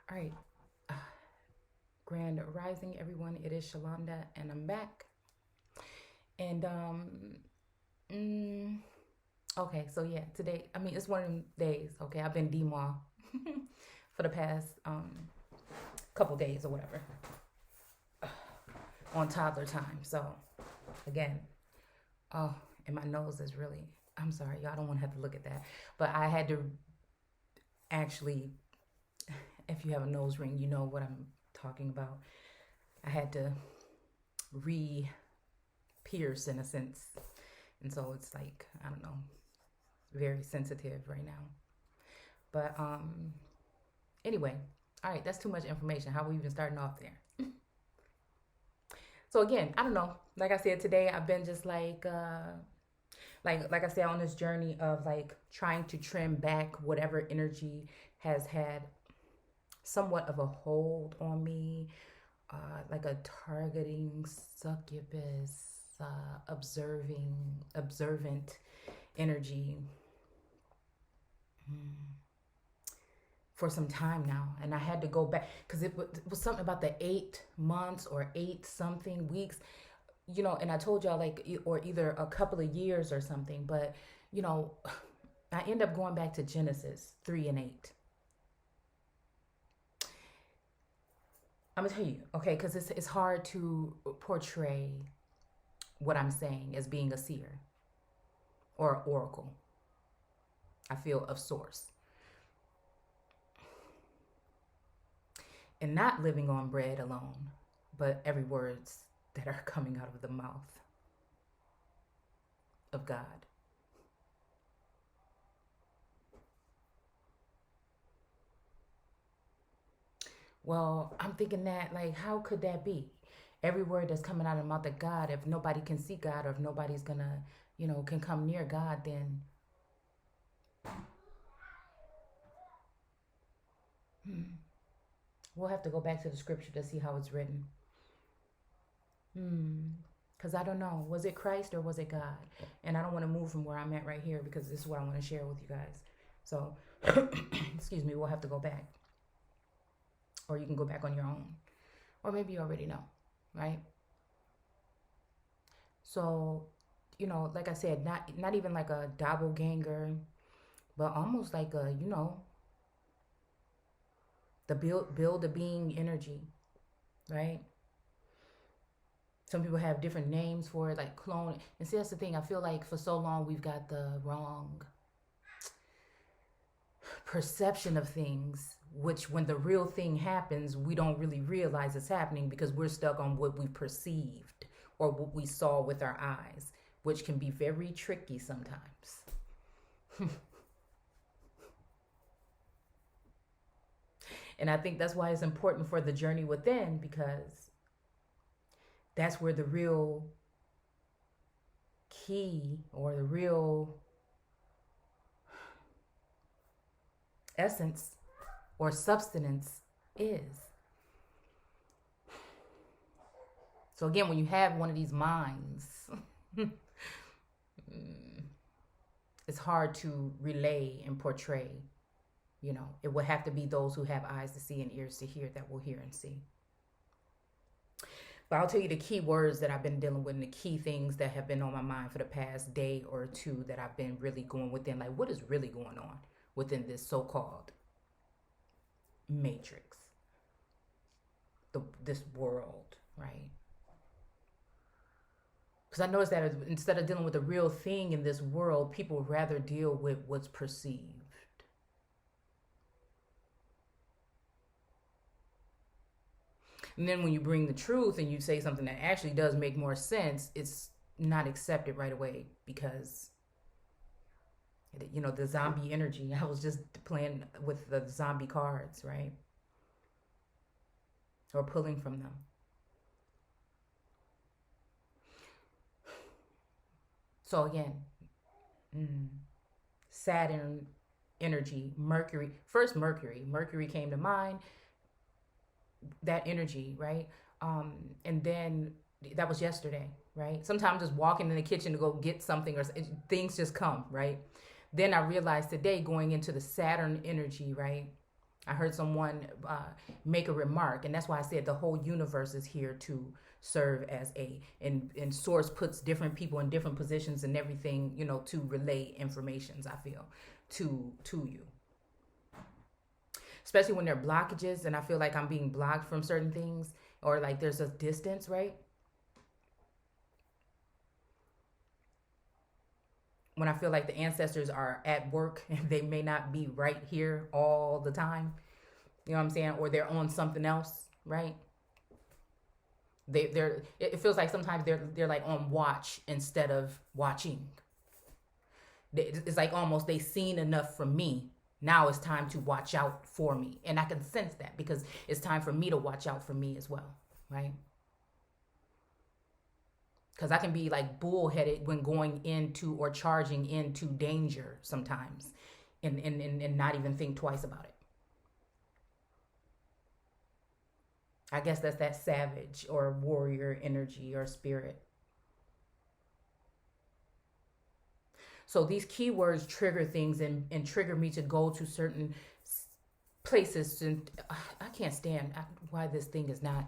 All right. Uh, Grand Rising, everyone. It is Shalonda, and I'm back. And mm, okay, so yeah, today. I mean, it's one of them days. Okay, I've been DMAW for the past couple days or whatever on toddler time. So again, oh, and my nose is really. I'm sorry, y'all don't want to have to look at that, but I had to actually. If you have a nose ring, you know what I'm talking about. I had to re-pierce in a sense. And so it's like, I don't know, very sensitive right now. But anyway, all right, that's too much information. How are we even starting off there? So again, I don't know. Like I said today, I've been just like I said on this journey of like trying to trim back whatever energy has had somewhat of a hold on me, like a targeting succubus, observant energy for some time now. And I had to go back because it was something about the 8 months or eight something weeks, and I told y'all like, or either a couple of years or something, but you know, I end up going back to Genesis 3 and 8. I'm gonna tell you, okay, because it's hard to portray what I'm saying as being a seer or an oracle. I feel of source and not living on bread alone, but every words that are coming out of the mouth of God. Well, I'm thinking that like, how could that be? Every word that's coming out of the mouth of God, if nobody can see God or if nobody's gonna, can come near God, then we'll have to go back to the scripture to see how it's written. Because I don't know. Was it Christ or was it God? And I don't want to move from where I'm at right here because this is what I want to share with you guys. So, excuse me, we'll have to go back. Or you can go back on your own. Or maybe you already know, right? So, like I said, not even like a doppelganger, but almost like a, the build a being energy, right? Some people have different names for it, like clone. And see, that's the thing. I feel like for so long we've got the wrong perception of things, which when the real thing happens, we don't really realize it's happening because we're stuck on what we perceived or what we saw with our eyes, which can be very tricky sometimes. And I think that's why it's important for the journey within, because that's where the real key or the real essence or substance is. So again, when you have one of these minds, it's hard to relay and portray. It will have to be those who have eyes to see and ears to hear that will hear and see. But I'll tell you the key words that I've been dealing with and the key things that have been on my mind for the past day or two that I've been really going within. Like, what is really going on within this so-called matrix, this world, right? Because I noticed that instead of dealing with the real thing in this world, people rather deal with what's perceived. And then when you bring the truth and you say something that actually does make more sense, it's not accepted right away because, the zombie energy. I was just playing with the zombie cards, right? Or pulling from them. So again, Saturn energy, Mercury. First, Mercury came to mind. That energy, right? And then that was yesterday, right? Sometimes just walking in the kitchen to go get something or things just come, right? Then I realized today going into the Saturn energy, right? I heard someone make a remark, and that's why I said the whole universe is here to serve as and source puts different people in different positions and everything, to relay informations, I feel, to you. Especially when there are blockages and I feel like I'm being blocked from certain things, or like there's a distance, right? When I feel like the ancestors are at work and they may not be right here all the time, you know what I'm saying? Or they're on something else, right? It feels like sometimes they're like on watch instead of watching. It's like almost they seen enough from me. Now it's time to watch out for me. And I can sense that because it's time for me to watch out for me as well, right? Because I can be like bullheaded when going into or charging into danger sometimes and not even think twice about it. I guess that's that savage or warrior energy or spirit. So these keywords trigger things and trigger me to go to certain places. And I can't stand why this thing is not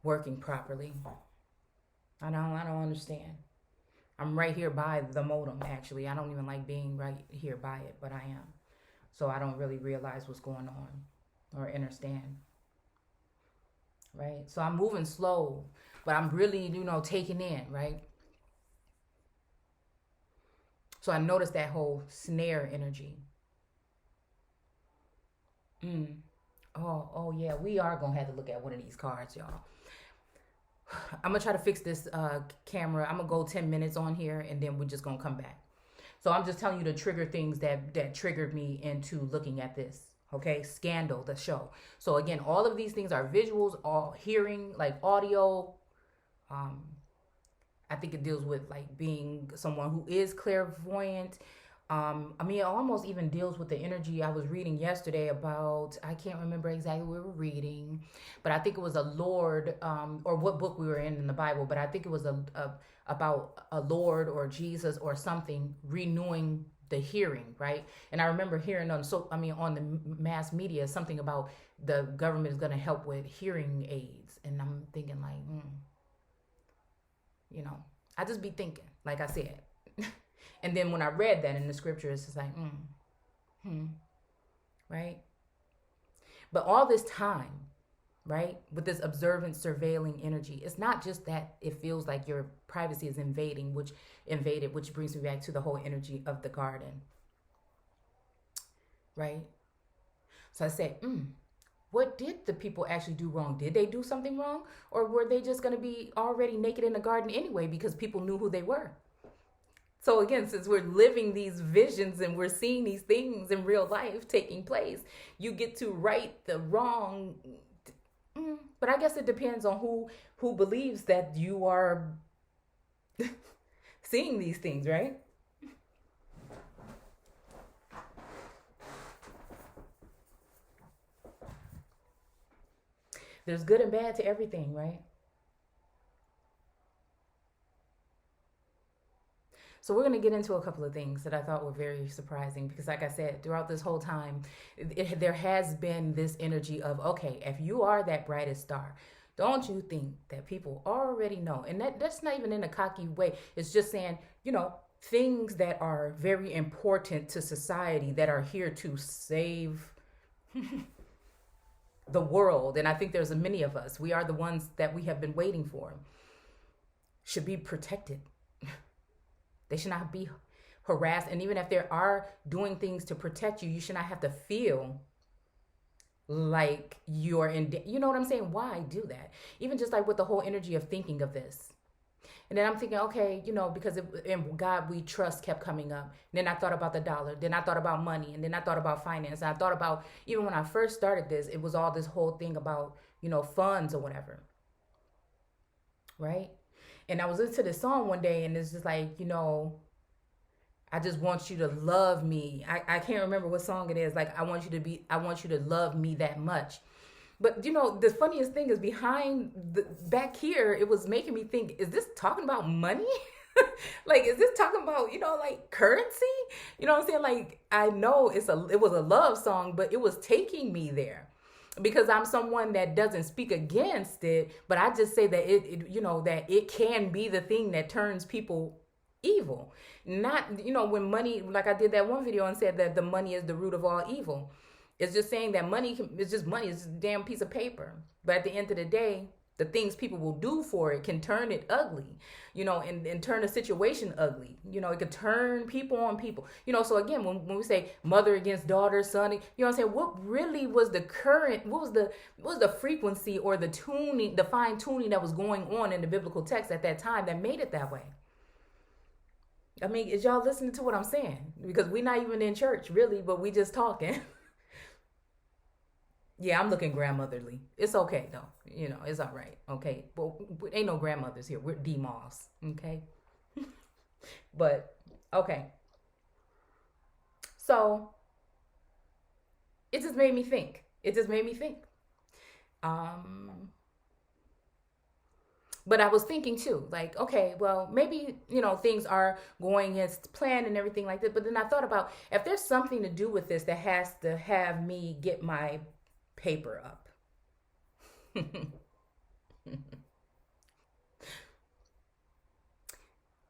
working properly. I don't understand. I'm right here by the modem, actually. I don't even like being right here by it, but I am. So I don't really realize what's going on or understand. Right? So I'm moving slow, but I'm really, taking in, right? So I noticed that whole snare energy. Oh yeah, we are going to have to look at one of these cards, y'all. I'm going to try to fix this camera. I'm going to go 10 minutes on here, and then we're just going to come back. So I'm just telling you to trigger things that triggered me into looking at this. Okay, Scandal, the show. So again, all of these things are visuals, all hearing, like audio. I think it deals with like being someone who is clairvoyant. It almost even deals with the energy I was reading yesterday about. I can't remember exactly what we were reading, but I think it was a Lord, or what book we were in the Bible. But I think it was about a Lord or Jesus or something renewing the hearing, right? And I remember hearing on the mass media something about the government is going to help with hearing aids, and I'm thinking like, I just be thinking, like I said. And then when I read that in the scripture, it's just like, right? But all this time, right, with this observant, surveilling energy, it's not just that it feels like your privacy is which brings me back to the whole energy of the garden, right? So I said, what did the people actually do wrong? Did they do something wrong? Or were they just going to be already naked in the garden anyway because people knew who they were? So again, since we're living these visions and we're seeing these things in real life taking place, you get to right the wrong. But I guess it depends on who believes that you are seeing these things, right? There's good and bad to everything, right? So we're going to get into a couple of things that I thought were very surprising because, like I said, throughout this whole time, there has been this energy of, okay, if you are that brightest star, don't you think that people already know? And that's not even in a cocky way. It's just saying, things that are very important to society that are here to save the world. And I think there's many of us. We are the ones that we have been waiting for. Should be protected. They should not be harassed. And even if they are doing things to protect you, you should not have to feel like you're you know what I'm saying? Why do that? Even just like with the whole energy of thinking of this. And then I'm thinking, okay, because in God we trust kept coming up. And then I thought about the dollar. Then I thought about money. And then I thought about finance. And I thought about, even when I first started this, it was all this whole thing about, funds or whatever. Right? And I was listening to this song one day, and it's just like, I just want you to love me. I can't remember what song it is. Like, I want you to love me that much. But, the funniest thing is back here, it was making me think, is this talking about money? Like, is this talking about, like currency? You know what I'm saying? Like, I know it was a love song, but it was taking me there because I'm someone that doesn't speak against it, but I just say that that it can be the thing that turns people evil. Not, when money, like I did that one video and said that the money is the root of all evil. It's just saying that it's just money. It's just a damn piece of paper. But at the end of the day, the things people will do for it can turn it ugly, and turn a situation ugly. It could turn people on people. So again, when we say mother against daughter, son, what I'm saying? What really was the current, what was the frequency or the tuning, the fine tuning that was going on in the biblical text at that time that made it that way? I mean, is y'all listening to what I'm saying? Because we're not even in church, really, but we just talking. Yeah, I'm looking grandmotherly. It's okay though. It's all right. Okay. But ain't no grandmothers here. We're D-Moss. Okay. But okay. So it just made me think. It just made me think. Um but I was thinking too, like, okay, well, maybe, things are going as planned and everything like that. But then I thought about if there's something to do with this that has to have me get my paper up.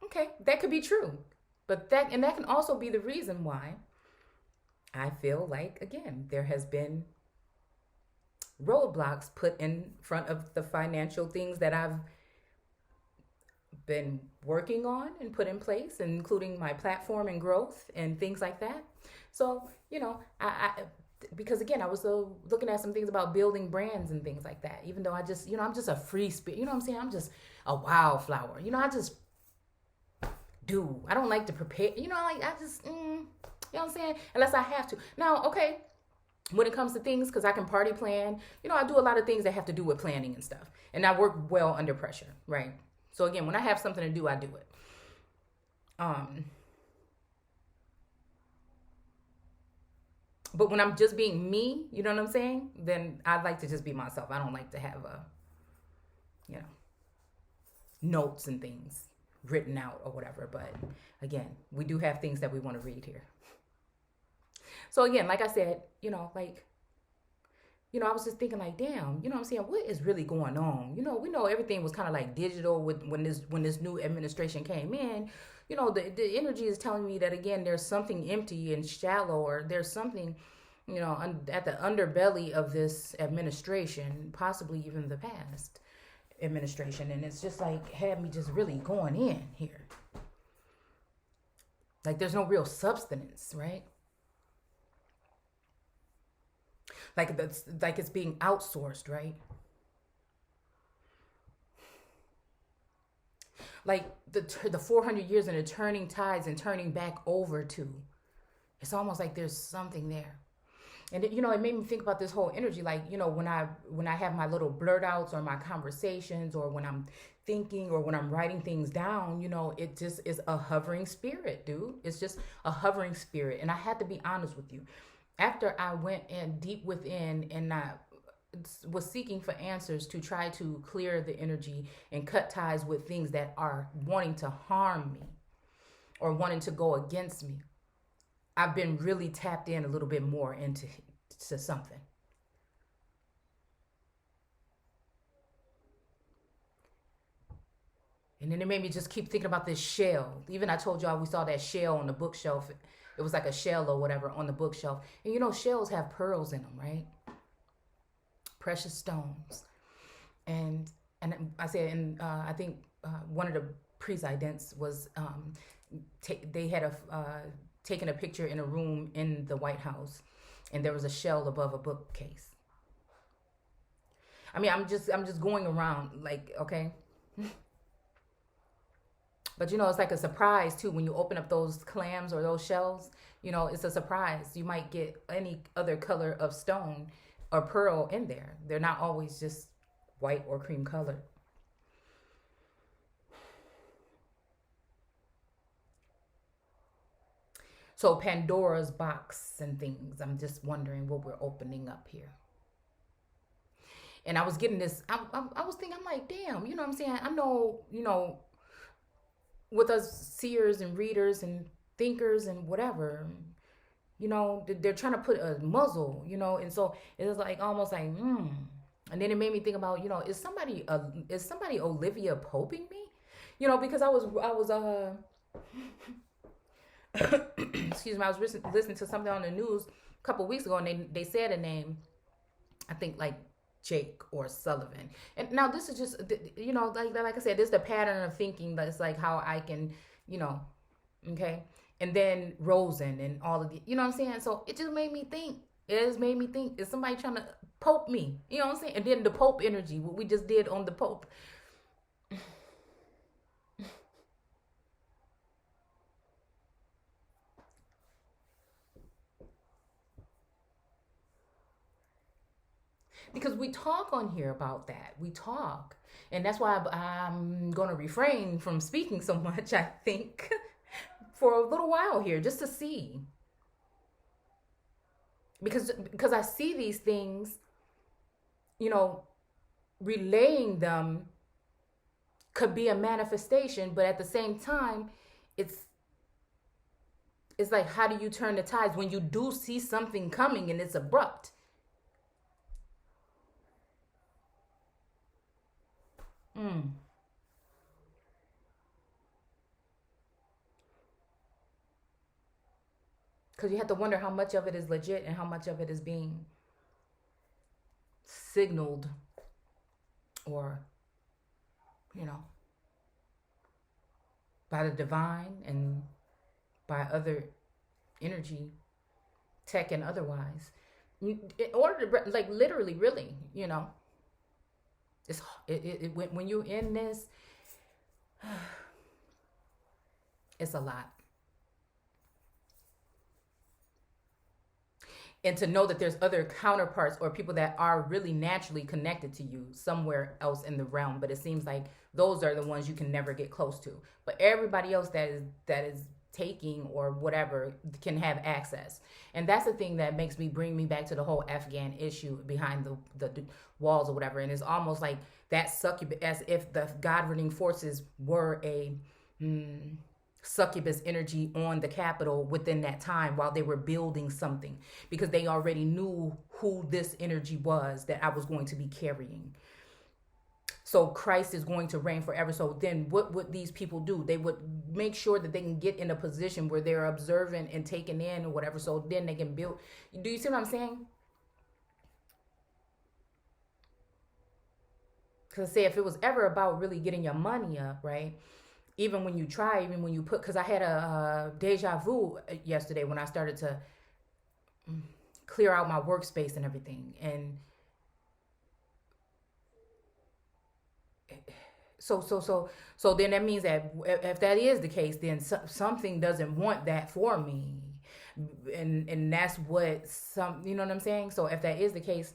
Okay, that could be true. But that can also be the reason why I feel like, again, there has been roadblocks put in front of the financial things that I've been working on and put in place, including my platform and growth and things like that. So, I because again, I was looking at some things about building brands and things like that. Even though I'm just a free spirit. You know what I'm saying? I'm just a wildflower. I just do. I don't like to prepare. Like I just, you know what I'm saying? Unless I have to. Now, okay, when it comes to things, because I can party plan, I do a lot of things that have to do with planning and stuff. And I work well under pressure, right? So again, when I have something to do, I do it. But when I'm just being me, you know what I'm saying? Then I'd like to just be myself. I don't like to have you know, notes and things written out or whatever. But again, we do have things that we want to read here. So again, like I said, I was just thinking like, damn, what I'm saying? What is really going on? We know everything was kind of like digital when this new administration came in. The energy is telling me that again, there's something empty and shallow, or there's something, at the underbelly of this administration, possibly even the past administration. And it's just like had me just really going in here. Like there's no real substance, right? Like it's being outsourced, right? Like the 400 years and the turning tides and turning back over to, it's almost like there's something there. And it made me think about this whole energy, like, when I have my little blurt outs or my conversations, or when I'm thinking or when I'm writing things down, it just is a hovering spirit, dude. It's just a hovering spirit. And I had to be honest with you. After I went in deep within and I was seeking for answers to try to clear the energy and cut ties with things that are wanting to harm me or wanting to go against me, I've been really tapped in a little bit more into something. And then it made me just keep thinking about this shell. Even I told y'all we saw that shell on the bookshelf. It was like a shell or whatever on the bookshelf. And shells have pearls in them, right? Precious stones. And I said, and I think one of the presidents was, they had taken a picture in a room in the White House, and there was a shell above a bookcase. I mean, I'm just going around like, okay. But it's like a surprise too when you open up those clams or those shells. It's a surprise. You might get any other color of stone or pearl in there. They're not always just white or cream colored. So Pandora's box and things. I'm just wondering what we're opening up here. And I was getting this. I was thinking. I'm like, damn. You know what I'm saying? I know. with us seers and readers and thinkers and whatever. They're trying to put a muzzle, and so it's like almost like, and then it made me think about, is somebody Olivia Poping me, because I was excuse me, I was listening to something on the news a couple weeks ago, and they said a name, I think like Jake or Sullivan. And now this is just, like I said, this is the pattern of thinking. That's like how I can, you know, okay. And then Rosen and all of the, you know what I'm saying? So it just made me think. It just made me think, is somebody trying to pope me? You know what I'm saying? And then the Pope energy, what we just did on the Pope. Because we talk on here about that. We talk. And that's why I'm going to refrain from speaking so much, I think, for a little while here, just to see. Because I see these things, you know, relaying them could be a manifestation, but at the same time, it's like, how do you turn the tides when you do see something coming and it's abrupt? Mm. Because you have to wonder how much of it is legit and how much of it is being signaled or, you know, by the divine and by other energy, tech and otherwise. In order to, like, literally, really, it's when you're in this, it's a lot. And to know that there's other counterparts or people that are really naturally connected to you somewhere else in the realm, but it seems like those are the ones you can never get close to. But everybody else that is taking or whatever can have access. And that's the thing that makes me bring me back to the whole Afghan issue behind the walls or whatever. And it's almost like that succubus, as if the governing forces were a succubus energy on the Capitol within that time while they were building something, because they already knew who this energy was that I was going to be carrying. So Christ is going to reign forever. So then what would these people do? They would make sure that they can get in a position where they're observant and taken in or whatever. So then they can build. Do you see what I'm saying? Because say if it was ever about really getting your money up, right? Even when you try, even when you put, because I had a deja vu yesterday when I started to clear out my workspace and everything. And so then that means that if that is the case, then something doesn't want that for me. And that's what you know what I'm saying? So if that is the case,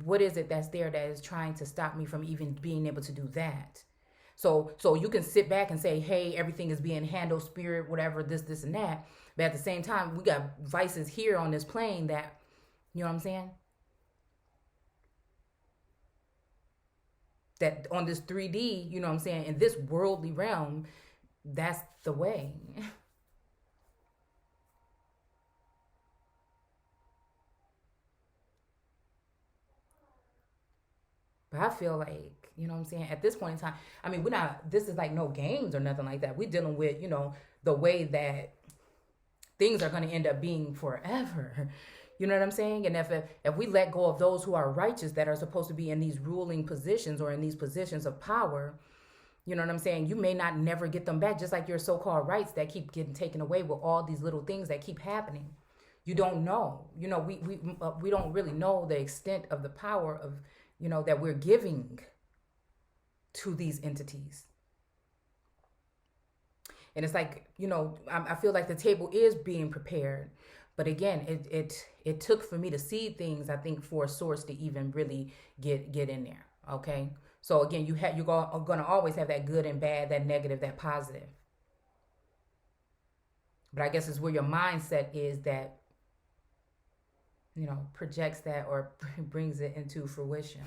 what is it that's there that is trying to stop me from even being able to do that? So you can sit back and say, hey, everything is being handled, spirit, whatever, this, and that. But at the same time, we got vices here on this plane that, you know what I'm saying? That on this 3D, you know what I'm saying, in this worldly realm, that's the way. But I feel like, you know what I'm saying, at this point in time, I mean, this is like no games or nothing like that. We're dealing with, the way that things are going to end up being forever. You know what I'm saying? And if we let go of those who are righteous that are supposed to be in these ruling positions or in these positions of power, you know what I'm saying? You may not never get them back, just like your so-called rights that keep getting taken away with all these little things that keep happening. You don't know. We don't really know the extent of the power of, that we're giving to these entities. And it's like, I feel like the table is being prepared. But again, it took for me to see things, I think, for a source to even really get in there. Okay. So again, you're going to always have that good and bad, that negative, that positive. But I guess it's where your mindset is that, projects that or brings it into fruition.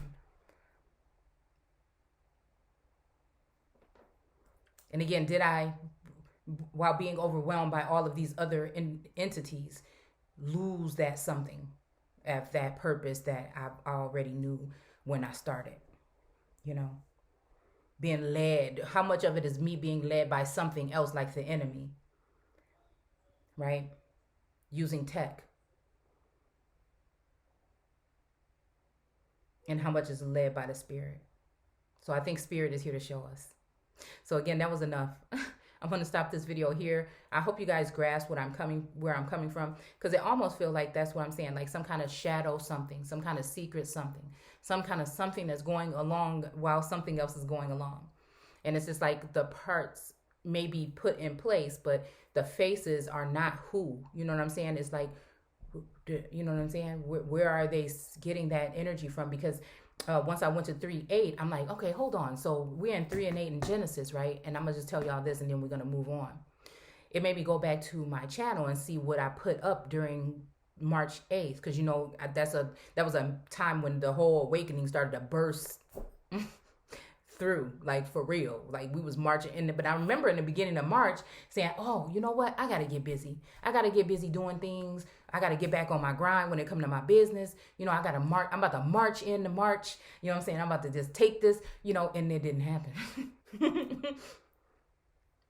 And again, did I while being overwhelmed by all of these other entities, lose that something of that purpose that I already knew when I started, you know, being led. How much of it is me being led by something else like the enemy, right? Using tech. And how much is led by the Spirit. So I think Spirit is here to show us. So again, that was enough. I'm going to stop this video here. I hope you guys grasp where I'm coming from, because it almost feels like that's what I'm saying, like some kind of shadow something, some kind of secret something, some kind of something that's going along while something else is going along. And it's just like the parts may be put in place, but the faces are not who. You know what I'm saying? It's like, you know what I'm saying? Where are they getting that energy from? Because once I went to 3:8, I'm like, okay, hold on. So we're in 3 and 8 in Genesis, right? And I'm gonna just tell y'all this, and then we're gonna move on. It made me go back to my channel and see what I put up during March 8th, because you know that was a time when the whole awakening started to burst through, like for real. Like we was marching in, but I remember in the beginning of March saying, oh, you know what? I gotta get busy. I gotta get busy doing things. I gotta get back on my grind when it comes to my business. You know, I gotta march. I'm about to march into March. You know what I'm saying? I'm about to just take this, you know, and it didn't happen.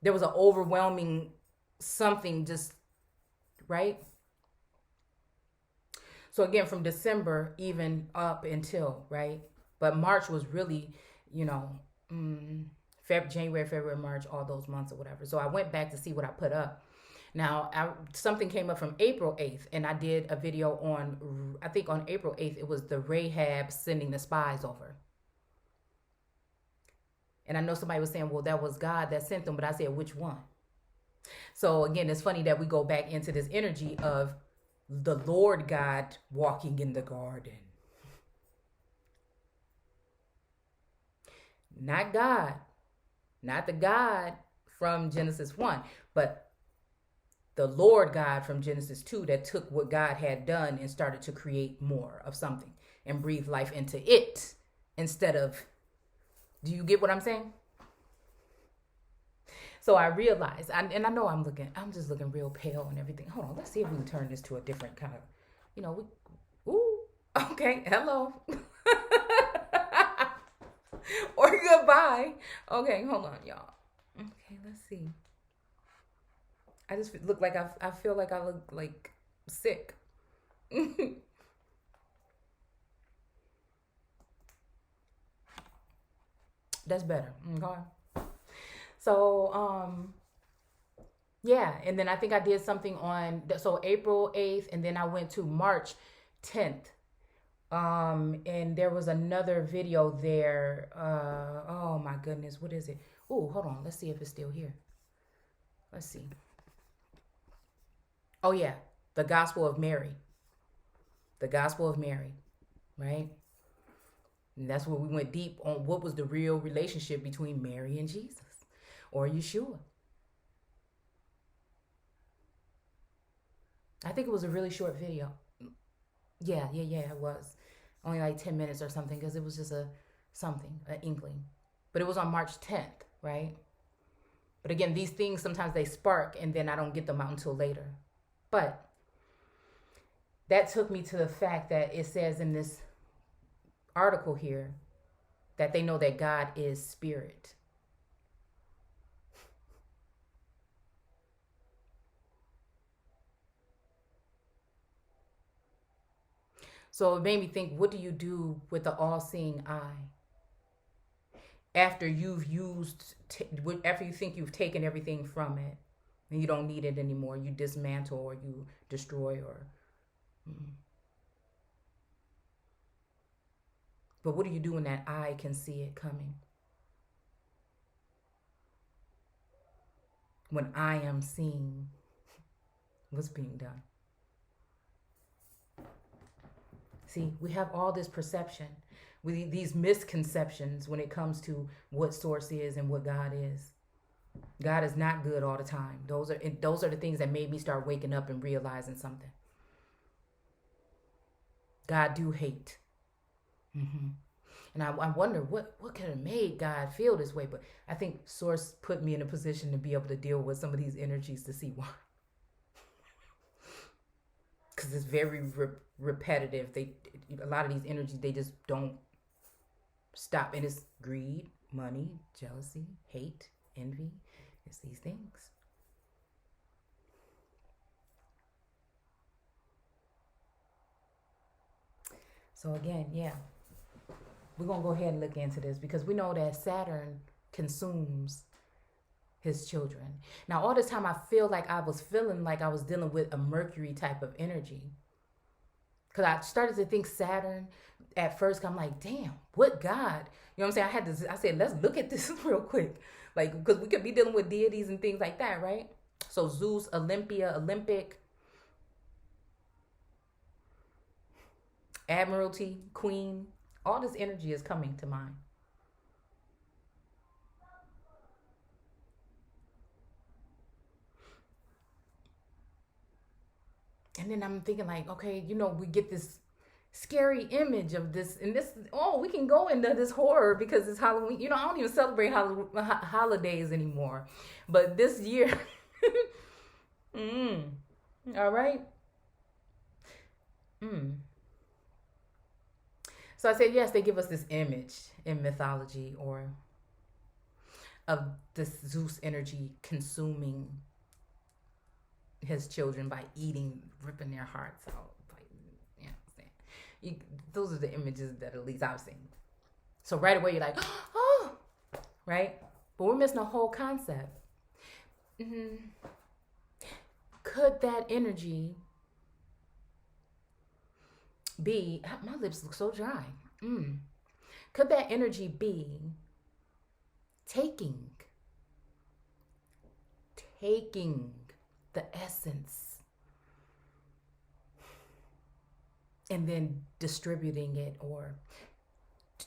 There was an overwhelming something just, right? So again, from December even up until, right? But March was really, you know, January, February, March, all those months or whatever. So I went back to see what I put up. Now, something came up from April 8th, and I did a video on, I think on April 8th, it was the Rahab sending the spies over. And I know somebody was saying, well, that was God that sent them, but I said, which one? So again, it's funny that we go back into this energy of the Lord God walking in the garden. Not God, not the God from Genesis 1, but the Lord God from Genesis 2 that took what God had done and started to create more of something and breathe life into it instead of, do you get what I'm saying? So I realized, and I know I'm just looking real pale and everything. Hold on, let's see if we can turn this to a different kind of, you know, okay, hello. Or goodbye. Okay, hold on, y'all. Okay, let's see. I just look like I feel like I look like sick. That's better. Okay. So yeah, and then I think I did something on April 8th, and then I went to March 10th. And there was another video there. Oh my goodness, what is it? Oh, hold on. Let's see if it's still here. Let's see. Oh yeah, the Gospel of Mary. The Gospel of Mary, right? And that's where we went deep on what was the real relationship between Mary and Jesus, or Yeshua. I think it was a really short video. Yeah, it was. Only like 10 minutes or something, because it was just an inkling. But it was on March 10th, right? But again, these things, sometimes they spark, and then I don't get them out until later. But that took me to the fact that it says in this article here that they know that God is spirit. So it made me think, what do you do with the all-seeing eye? After you've after you think you've taken everything from it and you don't need it anymore, you dismantle or you destroy or... But what do you do when that eye can see it coming? When I am seeing what's being done. See, we have all this perception, with these misconceptions when it comes to what source is and what God is. God is not good all the time. Those are the things that made me start waking up and realizing something. God do hate. And I wonder what could have made God feel this way. But I think Source put me in a position to be able to deal with some of these energies to see why. Because it's very repetitive. A lot of these energies, they just don't stop. And it's greed, money, jealousy, hate, envy. It's these things. So again, yeah, we're going to go ahead and look into this because we know that Saturn consumes his children. Now, all this time, I feel like I was feeling like I was dealing with a Mercury type of energy. Because I started to think Saturn at first. I'm like, damn, what God? You know what I'm saying? I said, let's look at this real quick. Like, because we could be dealing with deities and things like that, right? So Zeus, Olympia, Olympic, Admiralty, Queen, all this energy is coming to mind. And then I'm thinking like, okay, we get this scary image of this and this. Oh, we can go into this horror because it's Halloween. I don't even celebrate holidays anymore. But this year, all right. So I said, yes, they give us this image in mythology or of this Zeus energy consuming his children by eating, ripping their hearts out. Like, you know what I'm saying? Those are the images that at least I've seen. So right away you're like, oh, right? But we're missing a whole concept. Could that energy be, my lips look so dry. Could that energy be taking the essence and then distributing it or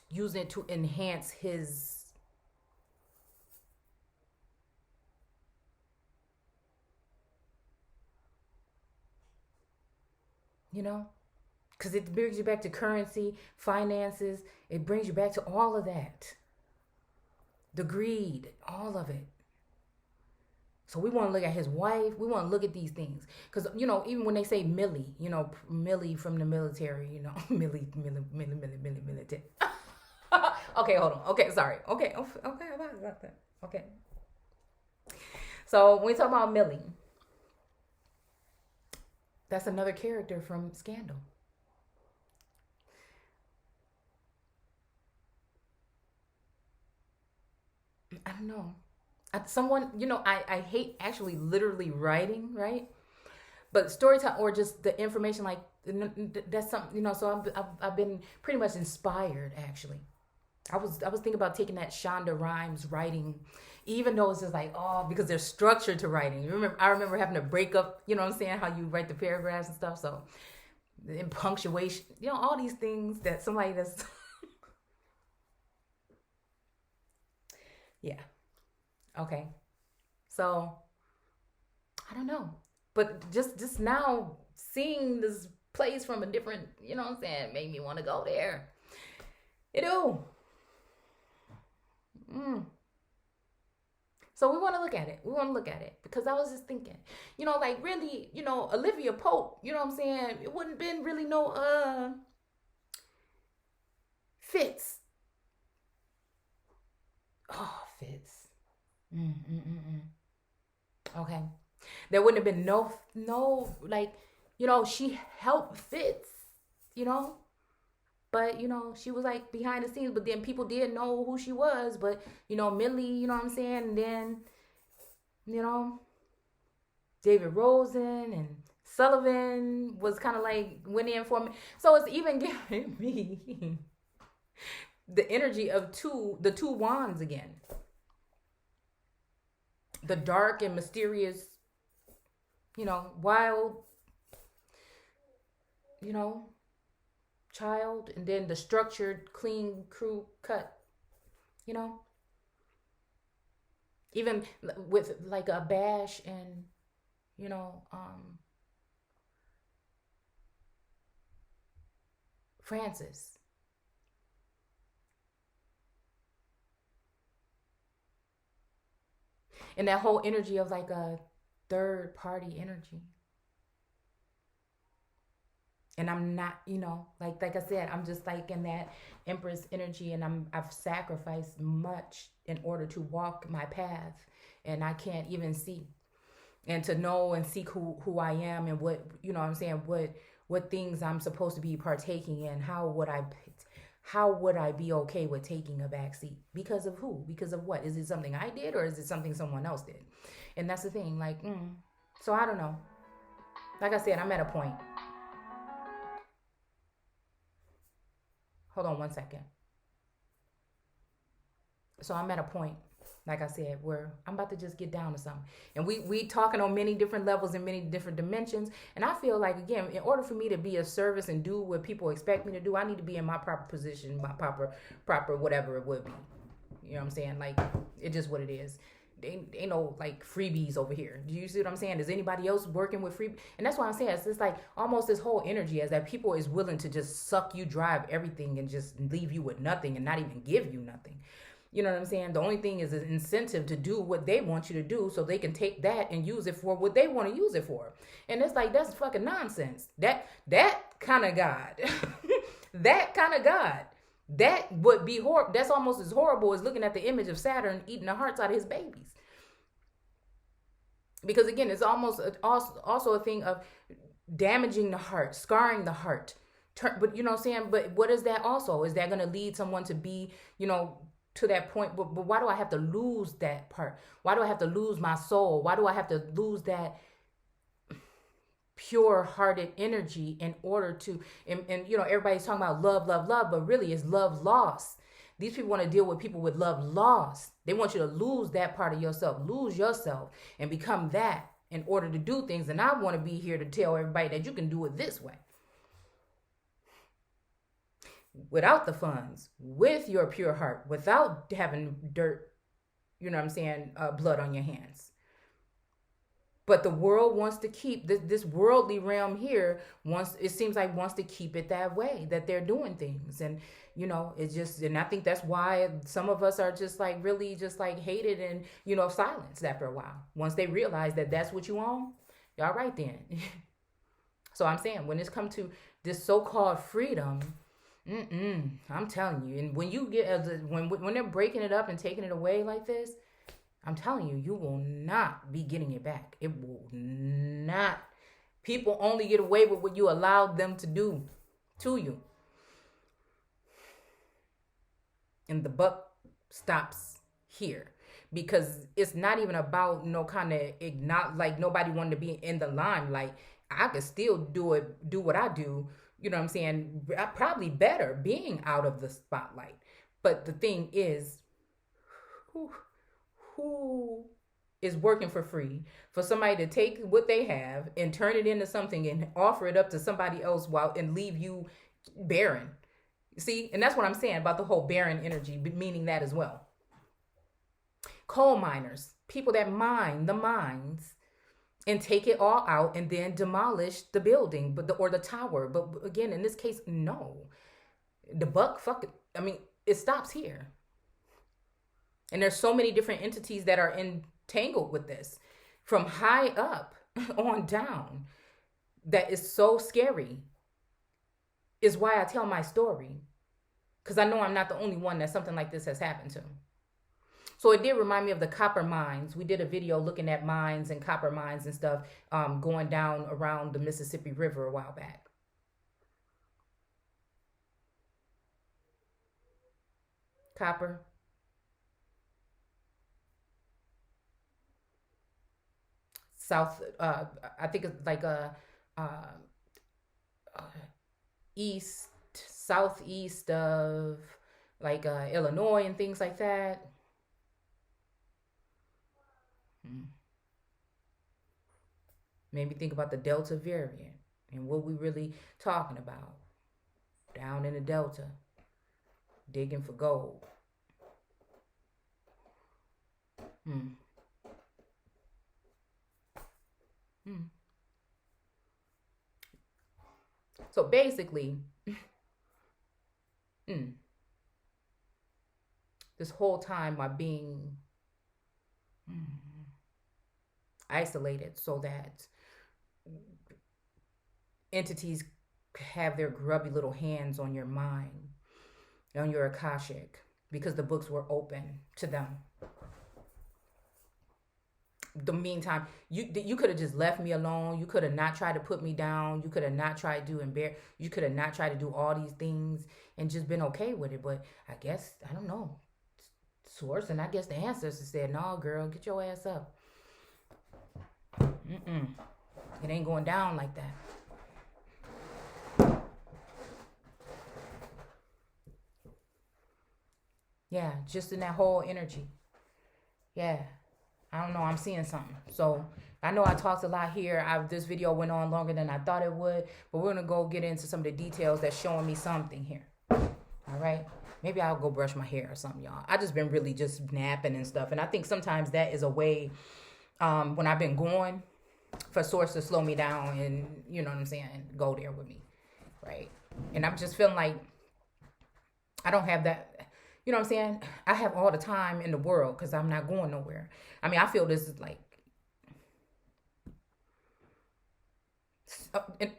using it to enhance his because it brings you back to currency, finances. It brings you back to all of that. The greed, all of it. So we want to look at his wife. We want to look at these things. Because, even when they say Millie, Millie from the military, Millie. Okay, hold on. Okay, sorry. Okay, about that. Okay. So when we talk about Millie, that's another character from Scandal. I don't know. Someone, I hate actually literally writing, right? But storytime or just the information, like that's something, so I've been pretty much inspired actually. I was thinking about taking that Shonda Rhimes writing, even though it's just like, oh, because there's structure to writing. I remember having to break up, what I'm saying, how you write the paragraphs and stuff. So in punctuation, all these things that somebody that's yeah. Okay. So I don't know. But just now seeing this place from a different, what I'm saying, made me want to go there. It do. So we want to look at it. Because I was just thinking, like really, Olivia Pope, what I'm saying? It wouldn't been really no Fitz. Oh, Fitz. Okay. There wouldn't have been no like, she helped Fitz, but she was like behind the scenes, but then people did know who she was, but Millie, what I'm saying, and then David Rosen and Sullivan was kind of like went in for me. So it's even giving me the energy of the two wands again. The dark and mysterious, wild, child, and then the structured, clean, crew cut, even with like a Bash and, Francis. And that whole energy of like a third party energy. And I'm not, like I said, I'm just like in that Empress energy, and I've sacrificed much in order to walk my path, and I can't even see, and to know and seek who I am, and what, what I'm saying, what things I'm supposed to be partaking in. How would I be okay with taking a back seat? Because of who? Because of what? Is it something I did, or is it something someone else did? And that's the thing, like, so I don't know. Like I said, I'm at a point. Hold on one second. So I'm at a point, like I said, where I'm about to just get down to something. And we talking on many different levels and many different dimensions. And I feel like, again, in order for me to be of service and do what people expect me to do, I need to be in my proper position, my proper whatever it would be. You know what I'm saying? Like, it's just what it is. Ain't no like freebies over here. Do you see what I'm saying? Is anybody else working with free? And that's why I'm saying it's like almost this whole energy is that people is willing to just suck you dry of everything and just leave you with nothing and not even give you nothing. You know what I'm saying? The only thing is an incentive to do what they want you to do, so they can take that and use it for what they want to use it for. And it's like, that's fucking nonsense. That kind of God. That kind of God. That would be horrible. That's almost as horrible as looking at the image of Saturn eating the hearts out of his babies. Because again, it's also a thing of damaging the heart, scarring the heart. But you know what I'm saying? But what is that also? Is that going to lead someone to be, to that point? But why do I have to lose that part? Why do I have to lose my soul? Why do I have to lose that pure hearted energy in order to, and everybody's talking about love, but really it's love lost. These people want to deal with people with love lost. They want you to lose that part of yourself, lose yourself, and become that in order to do things. And I want to be here to tell everybody that you can do it this way. Without the funds, with your pure heart, without having dirt, blood on your hands. But the world wants to keep this worldly realm here, wants to keep it that way, that they're doing things. And, it's just, and I think that's why some of us are just like really just like hated and, silenced after a while. Once they realize that that's what you own, all right then. So I'm saying, when it's come to this so-called freedom, I'm telling you, and when you get, when they're breaking it up and taking it away like this, I'm telling you, you will not be getting it back. It will not. People only get away with what you allowed them to do to you. And the buck stops here. Because it's not even about no kind of, like nobody wanted to be in the limelight. I could still do what I do. You know what I'm saying? Probably better being out of the spotlight. But the thing is, who is working for free for somebody to take what they have and turn it into something and offer it up to somebody else and leave you barren? See, and that's what I'm saying about the whole barren energy, meaning that as well. Coal miners, people that mine the mines and take it all out and then demolish the building, or the tower. But again, in this case, no. The buck, it stops here. And there's so many different entities that are entangled with this, from high up on down, that is so scary. Is why I tell my story, because I know I'm not the only one that something like this has happened to. So it did remind me of the copper mines. We did a video looking at mines and copper mines and stuff going down around the Mississippi River a while back. Copper. South, I think it's like southeast of like Illinois and things like that. Maybe think about the Delta variant and what we really talking about. Down in the Delta, digging for gold. So basically, this whole time by being isolated so that entities have their grubby little hands on your mind, on your Akashic, because the books were open to them. The meantime, you could have just left me alone. You could have not tried to put me down. You could have not tried to embarrass. You could have not tried to do all these things and just been okay with it. But I guess, I don't know, source, and I guess the ancestors said, "No, girl, get your ass up. It ain't going down like that." Yeah, just in that whole energy. Yeah. I don't know. I'm seeing something. So I know I talked a lot here. This video went on longer than I thought it would, but we're going to go get into some of the details that's showing me something here. All right. Maybe I'll go brush my hair or something, y'all. I just been really just napping and stuff. And I think sometimes that is a way, when I've been going, for source to slow me down and, you know what I'm saying, go there with me. Right. And I'm just feeling like I don't have that. You know what I'm saying? I have all the time in the world because I'm not going nowhere. I mean, I feel this is like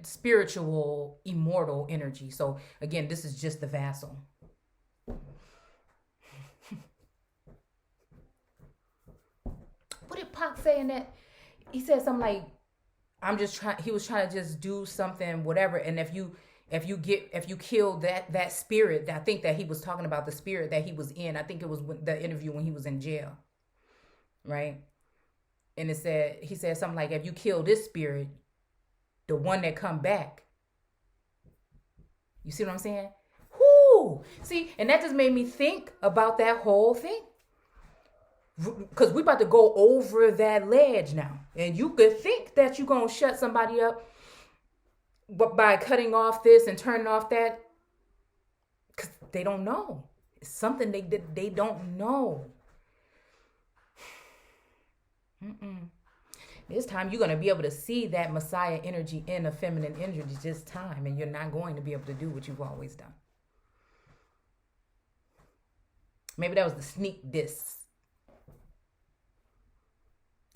spiritual, immortal energy. So again, this is just the vassal. What did Pac say in that? He said something like, he was trying to just do something, whatever. And if you kill that spirit, I think that he was talking about the spirit that he was in. I think it was the interview when he was in jail, right? And he said something like, if you kill this spirit, the one that come back, you see what I'm saying? Whoo! See, and that just made me think about that whole thing. Because we about to go over that ledge now. And you could think that you're going to shut somebody up, but by cutting off this and turning off that, because they don't know. It's something they don't know. This time you're going to be able to see that Messiah energy in a feminine energy this time, and you're not going to be able to do what you've always done. Maybe that was the sneak diss.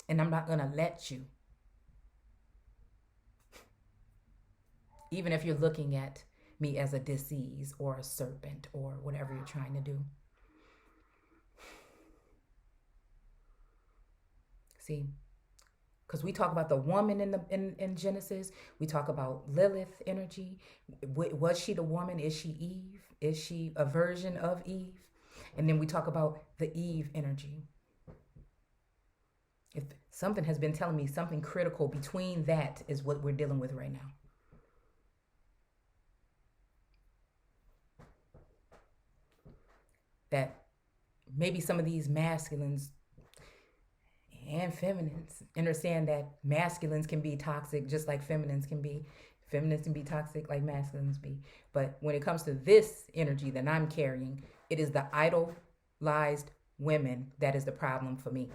And I'm not going to let you. Even if you're looking at me as a disease or a serpent or whatever you're trying to do. See, because we talk about the woman in Genesis. We talk about Lilith energy. Was she the woman? Is she Eve? Is she a version of Eve? And then we talk about the Eve energy. If something has been telling me something critical between that is what we're dealing with right now. That maybe some of these masculines and feminines understand that masculines can be toxic just like feminines can be. Feminines can be toxic like masculines be. But when it comes to this energy that I'm carrying, it is the idolized women that is the problem for me.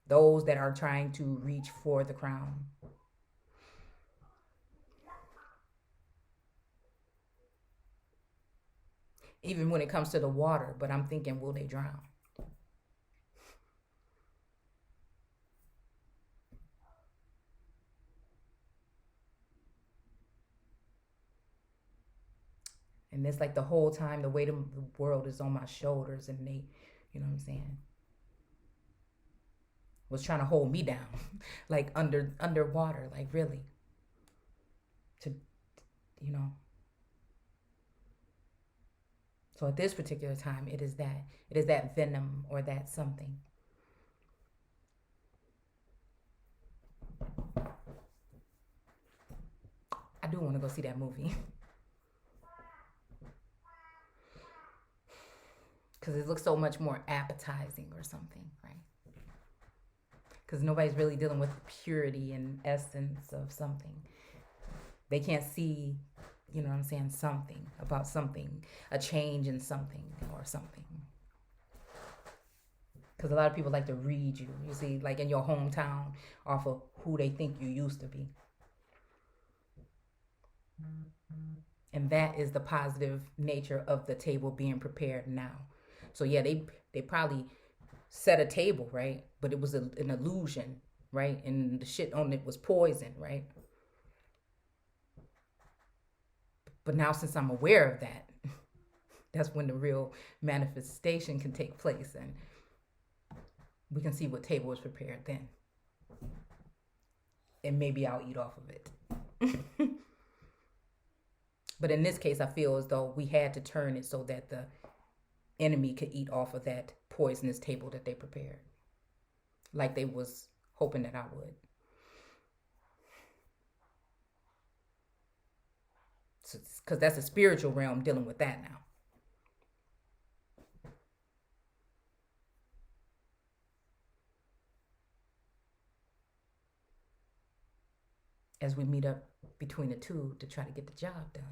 Those that are trying to reach for the crown. Even when it comes to the water, but I'm thinking, will they drown? And it's like the whole time, the weight of the world is on my shoulders, and they, you know what I'm saying, was trying to hold me down, like underwater, like really, to, you know. So at this particular time, it is that venom or that something. I do want to go see that movie. Because it looks so much more appetizing or something, right? Because nobody's really dealing with purity and essence of something. They can't see, you know what I'm saying, something about something, a change in something or something. Because a lot of people like to read you see, like in your hometown, off of who they think you used to be. And that is the positive nature of the table being prepared now. So yeah, they probably set a table, right? But it was an illusion. right? And the shit on it was poison, right? But now, since I'm aware of that, that's when the real manifestation can take place, and we can see what table is prepared then. And maybe I'll eat off of it. But in this case, I feel as though we had to turn it so that the enemy could eat off of that poisonous table that they prepared, like they was hoping that I would. Because that's a spiritual realm dealing with that now. As we meet up between the two to try to get the job done.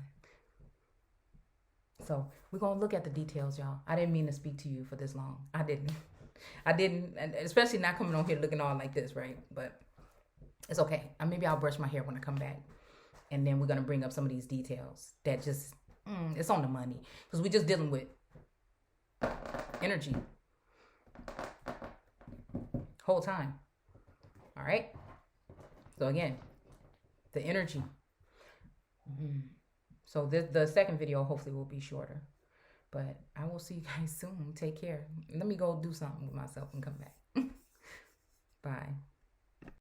So we're going to look at the details, y'all. I didn't mean to speak to you for this long. I didn't, especially not coming on here looking all like this, right? But it's okay. Maybe I'll brush my hair when I come back. And then we're going to bring up some of these details that just, it's on the money. Because we're just dealing with energy whole time. All right? So again, the energy. So the second video hopefully will be shorter. But I will see you guys soon. Take care. Let me go do something with myself and come back. Bye.